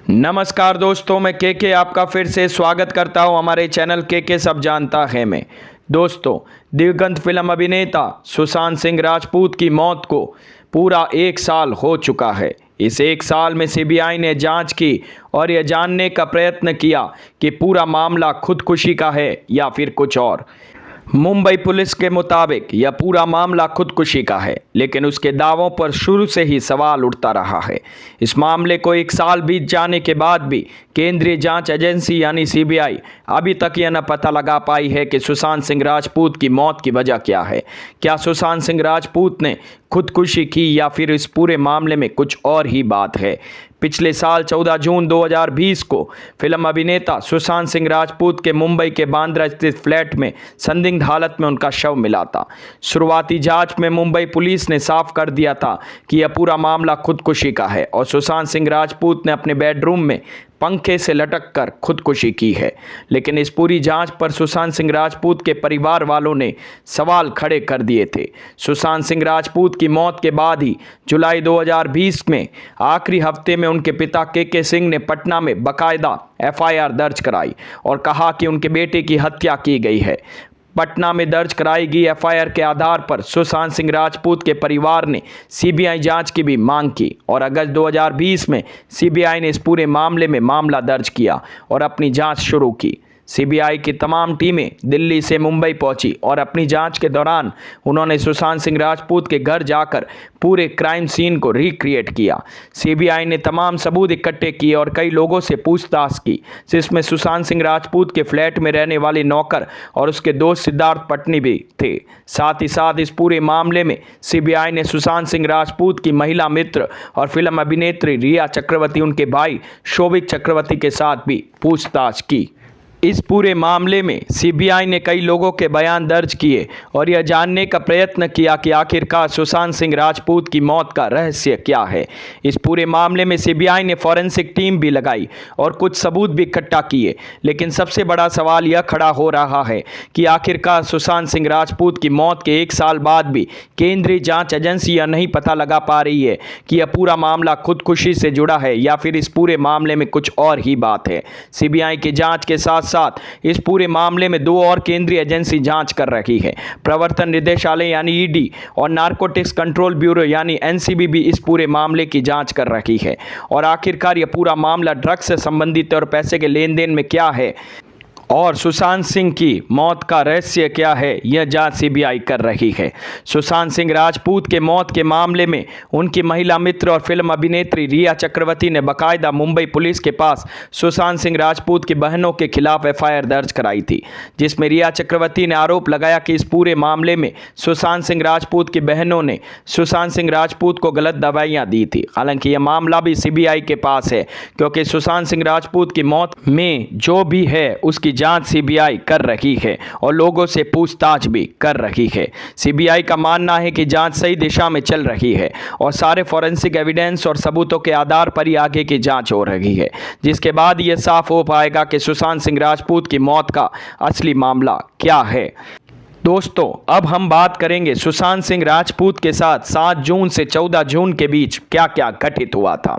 नमस्कार दोस्तों, मैं के आपका फिर से स्वागत करता हूं हमारे चैनल के सब जानता है में। दोस्तों, दिवंगत फिल्म अभिनेता सुशांत सिंह राजपूत की मौत को पूरा 1 साल हो चुका है। इस 1 साल में सीबीआई ने जांच की और यह जानने का प्रयत्न किया कि पूरा मामला खुदकुशी का है या फिर कुछ और। मुंबई पुलिस के मुताबिक यह पूरा मामला खुदकुशी का है, लेकिन उसके दावों पर शुरू से ही सवाल उठता रहा है। इस मामले को 1 साल बीत जाने के बाद भी केंद्रीय जांच एजेंसी यानी सीबीआई अभी तक यह न पता लगा पाई है कि सुशांत सिंह राजपूत की मौत की वजह क्या है। क्या सुशांत सिंह राजपूत ने खुदकुशी की या फिर इस पूरे मामले में कुछ और ही बात है। पिछले साल 14 जून 2020 को फिल्म अभिनेता सुशांत सिंह राजपूत के मुंबई के बांद्रा स्थित फ्लैट में संदिग्ध हालत में उनका शव मिला था। शुरुआती जांच में मुंबई पुलिस ने साफ कर दिया था कि यह पूरा मामला खुदकुशी का है और सुशांत सिंह राजपूत ने अपने बेडरूम में पंखे से लटक कर खुदकुशी की है। लेकिन इस पूरी जांच पर सुशांत सिंह राजपूत के परिवार वालों ने सवाल खड़े कर दिए थे। सुशांत सिंह राजपूत की मौत के बाद ही जुलाई 2020 में आखिरी हफ्ते में उनके पिता के सिंह ने पटना में बाकायदा एफआईआर दर्ज कराई और कहा कि उनके बेटे की हत्या की गई है। पटना में दर्ज कराई गई एफआईआर के आधार पर सुशांत सिंह राजपूत के परिवार ने सीबीआई जांच की भी मांग की और अगस्त 2020 में सीबीआई ने इस पूरे मामले में मामला दर्ज किया और अपनी जांच शुरू की। सीबीआई की तमाम टीमें दिल्ली से मुंबई पहुंची और अपनी जांच के दौरान उन्होंने सुशांत सिंह राजपूत के घर जाकर पूरे क्राइम सीन को रिक्रिएट किया। सीबीआई ने तमाम सबूत इकट्ठे किए और कई लोगों से पूछताछ की, जिसमें सुशांत सिंह राजपूत के फ्लैट में रहने वाले नौकर और उसके दोस्त सिद्धार्थ पटनी भी थे। साथ ही साथ इस पूरे मामले में सीबीआई ने सुशांत सिंह राजपूत की महिला मित्र और फिल्म अभिनेत्री रिया चक्रवर्ती, उनके भाई शोभिक चक्रवर्ती के साथ भी पूछताछ की। इस पूरे मामले में सीबीआई ने कई लोगों के बयान दर्ज किए और यह जानने का प्रयत्न किया कि आखिरकार सुशांत सिंह राजपूत की मौत का रहस्य क्या है। इस पूरे मामले में सीबीआई ने फॉरेंसिक टीम भी लगाई और कुछ सबूत भी इकट्ठा किए, लेकिन सबसे बड़ा सवाल यह खड़ा हो रहा है कि आखिरकार सुशांत सिंह राजपूत की मौत के 1 साल बाद भी केंद्रीय जाँच एजेंसी यह नहीं पता लगा पा रही है कि यह पूरा मामला खुदकुशी से जुड़ा है या फिर इस पूरे मामले में कुछ और ही बात है। सीबीआई की जाँच के साथ इस पूरे मामले में 2 और केंद्रीय एजेंसी जांच कर रही है। प्रवर्तन निदेशालय यानी ईडी और नारकोटिक्स कंट्रोल ब्यूरो यानी एनसीबी भी इस पूरे मामले की जांच कर रही है। और आखिरकार यह पूरा मामला ड्रग्स से संबंधित और पैसे के लेन देन में क्या है और सुशांत सिंह की मौत का रहस्य क्या है, यह जांच सीबीआई कर रही है। सुशांत सिंह राजपूत के मौत के मामले में उनकी महिला मित्र और फिल्म अभिनेत्री रिया चक्रवर्ती ने बाकायदा मुंबई पुलिस के पास सुशांत सिंह राजपूत की बहनों के खिलाफ एफआईआर दर्ज कराई थी, जिसमें रिया चक्रवर्ती ने आरोप लगाया कि इस पूरे मामले में सुशांत सिंह राजपूत की बहनों ने सुशांत सिंह राजपूत को गलत दवाइयाँ दी थी। हालांकि यह मामला भी सीबीआई के पास है, क्योंकि सुशांत सिंह राजपूत की मौत में जो भी है उसकी जांच सीबीआई कर रही है और लोगों से पूछताछ भी कर रही है। सीबीआई का मानना है कि जांच सही दिशा में चल रही है और सारे फॉरेंसिक एविडेंस और सबूतों के आधार पर ही आगे की जांच हो रही है, जिसके बाद यह साफ हो पाएगा कि सुशांत सिंह राजपूत की मौत का असली मामला क्या है। दोस्तों, अब हम बात करेंगे सुशांत सिंह राजपूत के साथ 7 जून से 14 जून के बीच क्या क्या घटित हुआ था।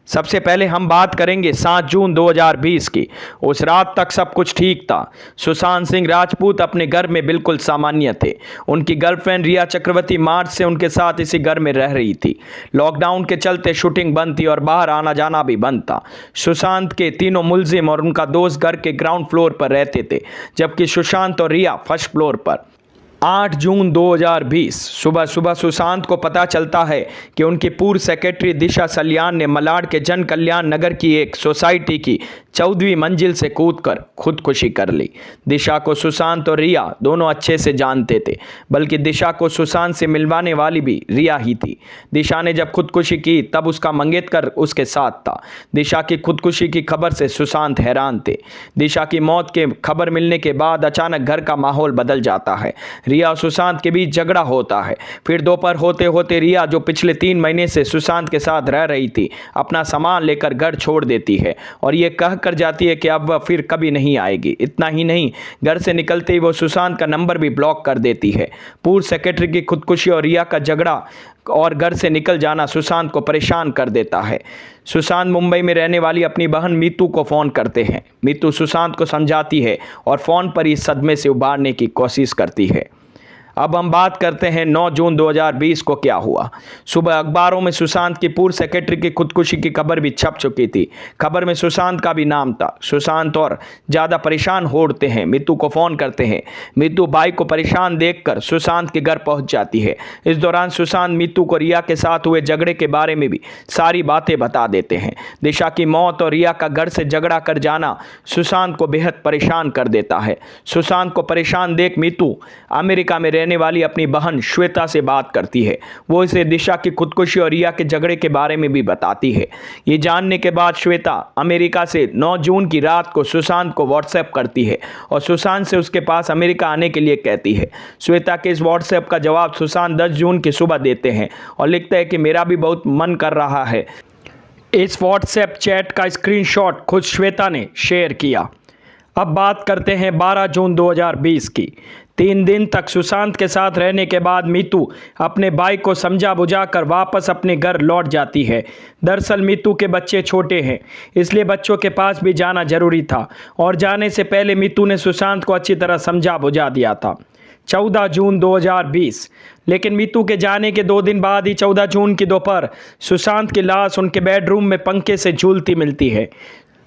सबसे पहले हम बात करेंगे 7 जून 2020 की। उस रात तक सब कुछ ठीक था। सुशांत सिंह राजपूत अपने घर में बिल्कुल सामान्य थे। उनकी गर्लफ्रेंड रिया चक्रवर्ती मार्च से उनके साथ इसी घर में रह रही थी। लॉकडाउन के चलते शूटिंग बंद थी और बाहर आना जाना भी बंद था। सुशांत के तीनों मुलजिम और उनका दोस्त घर के ग्राउंड फ्लोर पर रहते थे, जबकि सुशांत और रिया फर्स्ट फ्लोर पर। 8 जून 2020 सुबह सुबह सुशांत को पता चलता है कि उनकी पूर्व सेक्रेटरी दिशा सल्यान ने मलाड के जन कल्याण नगर की एक सोसाइटी की 14वीं मंजिल से कूदकर खुदकुशी कर ली। दिशा को सुशांत और रिया दोनों अच्छे से जानते थे, बल्कि दिशा को सुशांत से मिलवाने वाली भी रिया ही थी। दिशा ने जब खुदकुशी की तब उसका मंगेतर उसके साथ था। दिशा की खुदकुशी की खबर से सुशांत हैरान थे। दिशा की मौत के खबर मिलने के बाद अचानक घर का माहौल बदल जाता है। रिया और सुशांत के बीच झगड़ा होता है। फिर दोपहर होते होते रिया, जो पिछले 3 महीने से सुशांत के साथ रह रही थी, अपना सामान लेकर घर छोड़ देती है और ये कह कर जाती है कि अब वह फिर कभी नहीं आएगी। इतना ही नहीं, घर से निकलते ही वो सुशांत का नंबर भी ब्लॉक कर देती है। पूर्व सेक्रेटरी की खुदकुशी और रिया का झगड़ा और घर से निकल जाना सुशांत को परेशान कर देता है। सुशांत मुंबई में रहने वाली अपनी बहन मीतू को फ़ोन करते हैं। मीतू सुशांत को समझाती है और फ़ोन पर इस सदमे से उबारने की कोशिश करती है। अब हम बात करते हैं 9 जून 2020 को क्या हुआ। सुबह अखबारों में सुशांत की पूर्व सेक्रेटरी की खुदकुशी की खबर भी छप चुकी थी। खबर में सुशांत का भी नाम था। सुशांत और ज़्यादा परेशान हो उठते हैं, मीतू को फ़ोन करते हैं। मीतू भाई को परेशान देखकर सुशांत के घर पहुंच जाती है। इस दौरान सुशांत मीतू को रिया के साथ हुए झगड़े के बारे में भी सारी बातें बता देते हैं। दिशा की मौत और रिया का घर से झगड़ा कर जाना सुशांत को बेहद परेशान कर देता है। सुशांत को परेशान देख मीतू अमेरिका में रहने वाली अपनी बहन श्वेता से बात करती है। वो इसे दिशा की खुदकुशी और रिया के झगड़े के बारे में भी बताती है। ये जानने के बाद श्वेता अमेरिका से 9 जून की रात को सुशांत को व्हाट्सएप करती है और सुशांत से उसके पास अमेरिका आने के लिए कहती है। श्वेता के इस व्हाट्सएप का जवाब सुशांत 10 जून की सुबह देते हैं और लिखते हैं कि मेरा भी बहुत मन कर रहा है। इस व्हाट्सएप चैट का स्क्रीनशॉट खुद श्वेता ने शेयर किया। अब बात करते हैं 12 जून 2020 की। 3 दिन तक सुशांत के साथ रहने के बाद मीतू अपने भाई को समझा बुझाकर वापस अपने घर लौट जाती है। दरअसल मीतू के बच्चे छोटे हैं, इसलिए बच्चों के पास भी जाना जरूरी था और जाने से पहले मीतू ने सुशांत को अच्छी तरह समझा बुझा दिया था। 14 जून 2020। लेकिन मीतू के जाने के 2 दिन बाद ही 14 जून की दोपहर सुशांत की लाश उनके बेडरूम में पंखे से झूलती मिलती है।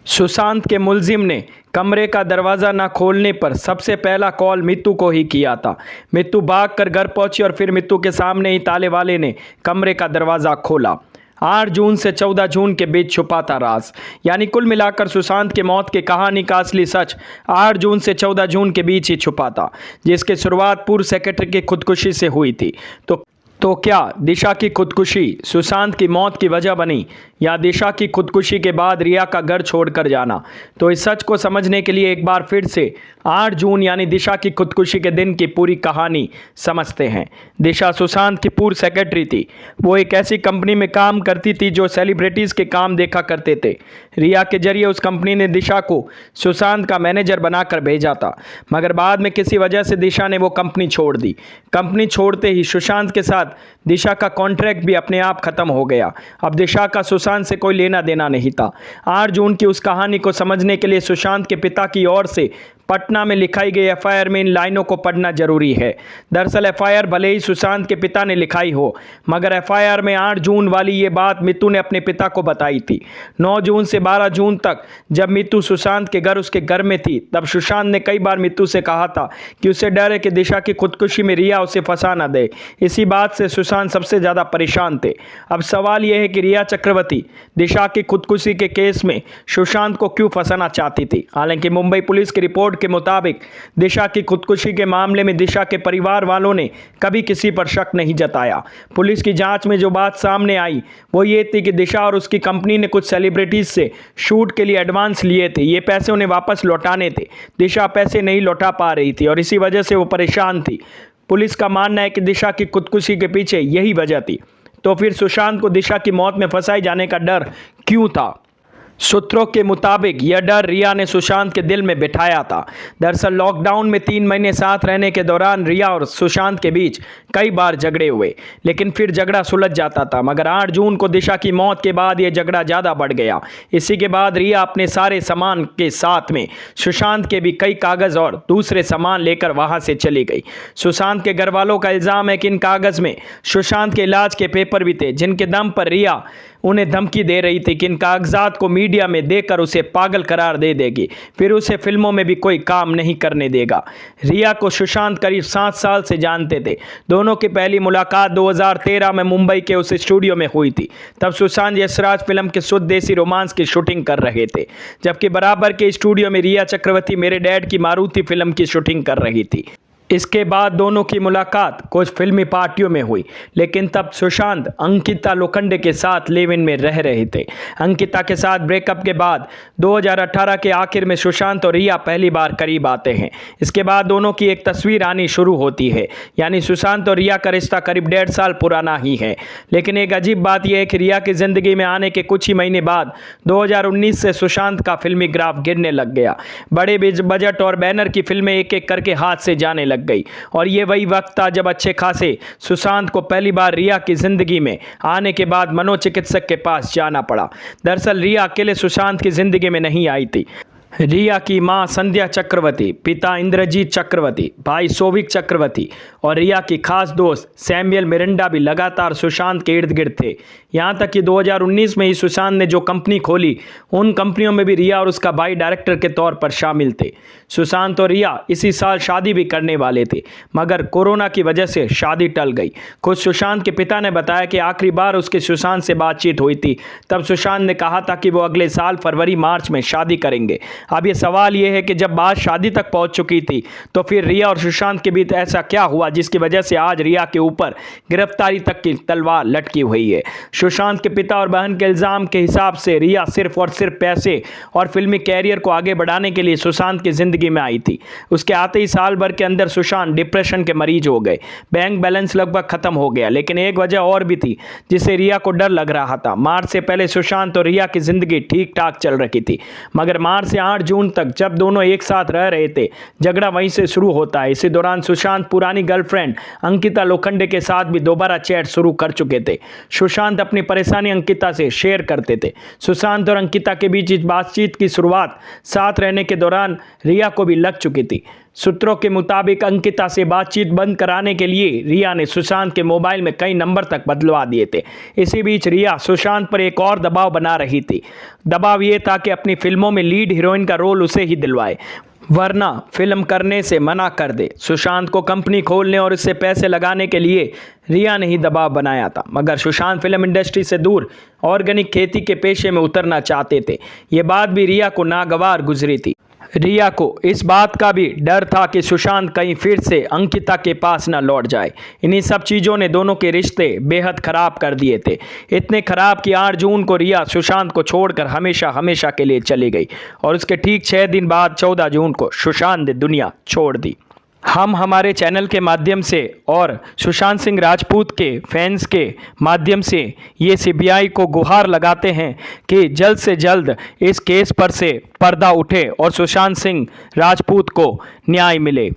सुशांत के मुलजिम ने कमरे का दरवाज़ा न खोलने पर सबसे पहला कॉल मीतू को ही किया था। मीतू भागकर घर पहुंची और फिर मीतू के सामने ही ताले वाले ने कमरे का दरवाज़ा खोला। 8 जून से 14 जून के बीच छुपा था राज, यानी कुल मिलाकर सुशांत की मौत की कहानी का असली सच 8 जून से 14 जून के बीच ही छुपा था, जिसकी शुरुआत पूर्व सेक्रेटरी की खुदकुशी से हुई थी। तो क्या दिशा की खुदकुशी सुशांत की मौत की वजह बनी या दिशा की खुदकुशी के बाद रिया का घर छोड़कर जाना? तो इस सच को समझने के लिए एक बार फिर से 8 जून यानी दिशा की खुदकुशी के दिन की पूरी कहानी समझते हैं। दिशा सुशांत की पूर्व सेक्रेटरी थी। वो एक ऐसी कंपनी में काम करती थी जो सेलिब्रिटीज़ के काम देखा करते थे। रिया के जरिए उस कंपनी ने दिशा को सुशांत का मैनेजर बनाकर भेजा था, मगर बाद में किसी वजह से दिशा ने वो कंपनी छोड़ दी। कंपनी छोड़ते ही सुशांत के साथ दिशा का कॉन्ट्रैक्ट भी अपने आप खत्म हो गया। अब दिशा का सुशांत से कोई लेना देना नहीं था। 8 जून की उस कहानी को समझने के लिए सुशांत के पिता की ओर से पटना में लिखाई गई एफआईआर में इन लाइनों को पढ़ना जरूरी है। दरअसल एफआईआर भले ही सुशांत के पिता ने लिखाई हो, मगर एफआईआर में 8 जून वाली ये बात मीतू ने अपने पिता को बताई थी। 9 जून से 12 जून तक जब मीतू सुशांत के घर उसके घर में थी, तब सुशांत ने कई बार मीतू से कहा था कि उसे डर है कि दिशा की खुदकुशी में रिया उसे फंसा न दे। इसी बात से सुशांत सबसे ज़्यादा परेशान थे। अब सवाल यह है कि रिया चक्रवर्ती दिशा की खुदकुशी के केस में सुशांत को क्यों फंसाना चाहती थी। हालांकि मुंबई पुलिस की रिपोर्ट के मुताबिक दिशा की खुदकुशी के मामले में दिशा के परिवार वालों ने कभी किसी पर शक नहीं जताया। पुलिस की जांच में जो बात सामने आई वो ये थी कि दिशा और उसकी कंपनी ने कुछ सेलिब्रिटीज से शूट के लिए एडवांस लिए थे। ये पैसे उन्हें वापस लौटाने थे। दिशा पैसे नहीं लौटा पा रही थी और इसी वजह से वो परेशान थी। पुलिस का मानना है कि दिशा की खुदकुशी के पीछे यही वजह थी। तो फिर सुशांत को दिशा की मौत में फंसाए जाने का डर क्यों था? सूत्रों के मुताबिक यह डर रिया ने सुशांत के दिल में बिठाया था। दरअसल लॉकडाउन में 3 महीने साथ रहने के दौरान रिया और सुशांत के बीच कई बार झगड़े हुए, लेकिन फिर झगड़ा सुलझ जाता था। मगर 8 जून को दिशा की मौत के बाद यह झगड़ा ज़्यादा बढ़ गया। इसी के बाद रिया अपने सारे सामान के साथ में सुशांत के भी कई कागज़ और दूसरे सामान लेकर वहाँ से चली गई। सुशांत के घर वालों का इल्ज़ाम है कि इन कागज़ में सुशांत के इलाज के पेपर भी थे, जिनके दम पर रिया उन्हें धमकी दे रही थी कि इन कागजात को मीडिया में देकर उसे पागल करार दे देगी, फिर उसे फिल्मों में भी कोई काम नहीं करने देगा। रिया को सुशांत करीब 7 साल से जानते थे। दोनों की पहली मुलाकात 2013 में मुंबई के उस स्टूडियो में हुई थी। तब सुशांत यशराज फिल्म के शुद्ध देसी रोमांस की शूटिंग कर रहे थे, जबकि बराबर के स्टूडियो में रिया चक्रवर्ती मेरे डैड की मारुति फिल्म की शूटिंग कर रही थी। इसके बाद दोनों की मुलाकात कुछ फिल्मी पार्टियों में हुई, लेकिन तब सुशांत अंकिता लोखंडे के साथ लिव इन में रह रहे थे। अंकिता के साथ ब्रेकअप के बाद 2018 के आखिर में सुशांत और रिया पहली बार करीब आते हैं। इसके बाद दोनों की एक तस्वीर आनी शुरू होती है, यानी सुशांत और रिया का रिश्ता करीब 1.5 साल पुराना ही है। लेकिन एक अजीब बात यह है कि रिया की ज़िंदगी में आने के कुछ ही महीने बाद 2019 से सुशांत का फिल्मी ग्राफ गिरने लग गया। बड़े बजट और बैनर की फिल्में एक एक करके हाथ से जाने लगी। लग गई और ये वही वक्त था जब अच्छे खासे सुशांत को पहली बार रिया की जिंदगी में आने के बाद मनोचिकित्सक के पास जाना पड़ा। दरअसल रिया अकेले सुशांत की जिंदगी में नहीं आई थी। रिया की मां संध्या चक्रवर्ती, पिता इंद्रजीत चक्रवर्ती, भाई सोविक चक्रवर्ती और रिया की खास दोस्त सैमुअल मिरांडा भी लगातार सुशांत के इर्द गिर्द थे। यहां तक कि 2019 में ही सुशांत ने जो कंपनी खोली उन कंपनियों में भी रिया और उसका भाई डायरेक्टर के तौर पर शामिल थे। सुशांत और रिया इसी साल शादी भी करने वाले थे, मगर कोरोना की वजह से शादी टल गई। खुद सुशांत के पिता ने बताया कि आखिरी बार उसके सुशांत से बातचीत हुई थी, तब सुशांत ने कहा था कि वो अगले साल फरवरी मार्च में शादी करेंगे। अब ये सवाल ये है कि जब बात शादी तक पहुंच चुकी थी तो फिर रिया और सुशांत के बीच ऐसा क्या हुआ जिसकी वजह से आज रिया के ऊपर गिरफ्तारी तक की तलवार लटकी हुई है। सुशांत के पिता और बहन के इल्जाम के हिसाब से रिया सिर्फ और सिर्फ पैसे और फिल्मी कैरियर को आगे बढ़ाने के लिए सुशांत की जिंदगी में आई थी। उसके आते ही साल भर के अंदर सुशांत डिप्रेशन के मरीज हो गए, बैंक बैलेंस लगभग खत्म हो गया। लेकिन एक वजह और भी थी जिससे रिया को डर लग रहा था। मार्च से पहले सुशांत और रिया की जिंदगी ठीक ठाक चल रही थी, मगर मार्च से 8 जून तक जब दोनों एक साथ रह रहे थे, झगड़ा वहीं से शुरू होता है। इसी दौरान सुशांत पुरानी गर्लफ्रेंड अंकिता लोखंडे के साथ भी दोबारा चैट शुरू कर चुके थे। सुशांत अपनी परेशानी अंकिता से शेयर करते थे। सुशांत और अंकिता के बीच इस बातचीत की शुरुआत साथ रहने के दौरान रिया को भी लग चुकी थी। सूत्रों के मुताबिक अंकिता से बातचीत बंद कराने के लिए रिया ने सुशांत के मोबाइल में कई नंबर तक बदलवा दिए थे। इसी बीच रिया सुशांत पर एक और दबाव बना रही थी। दबाव ये था कि अपनी फिल्मों में लीड हीरोइन का रोल उसे ही दिलवाए, वरना फिल्म करने से मना कर दे। सुशांत को कंपनी खोलने और इससे पैसे लगाने के लिए रिया ने ही दबाव बनाया था, मगर सुशांत फिल्म इंडस्ट्री से दूर ऑर्गेनिक खेती के पेशे में उतरना चाहते थे। ये बात भी रिया को नागवार गुजरी थी। रिया को इस बात का भी डर था कि सुशांत कहीं फिर से अंकिता के पास न लौट जाए। इन्हीं सब चीज़ों ने दोनों के रिश्ते बेहद खराब कर दिए थे, इतने खराब कि 8 जून को रिया सुशांत को छोड़कर हमेशा हमेशा के लिए चली गई और उसके ठीक 6 दिन बाद 14 जून को सुशांत ने दुनिया छोड़ दी। हम हमारे चैनल के माध्यम से और सुशांत सिंह राजपूत के फैंस के माध्यम से ये सीबीआई को गुहार लगाते हैं कि जल्द से जल्द इस केस पर से पर्दा उठे और सुशांत सिंह राजपूत को न्याय मिले।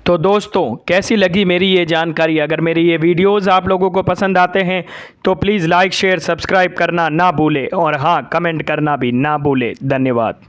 तो दोस्तों, कैसी लगी मेरी ये जानकारी? अगर मेरी ये वीडियोस आप लोगों को पसंद आते हैं तो प्लीज़ लाइक शेयर सब्सक्राइब करना ना भूलें और हाँ, कमेंट करना भी ना भूलें। धन्यवाद।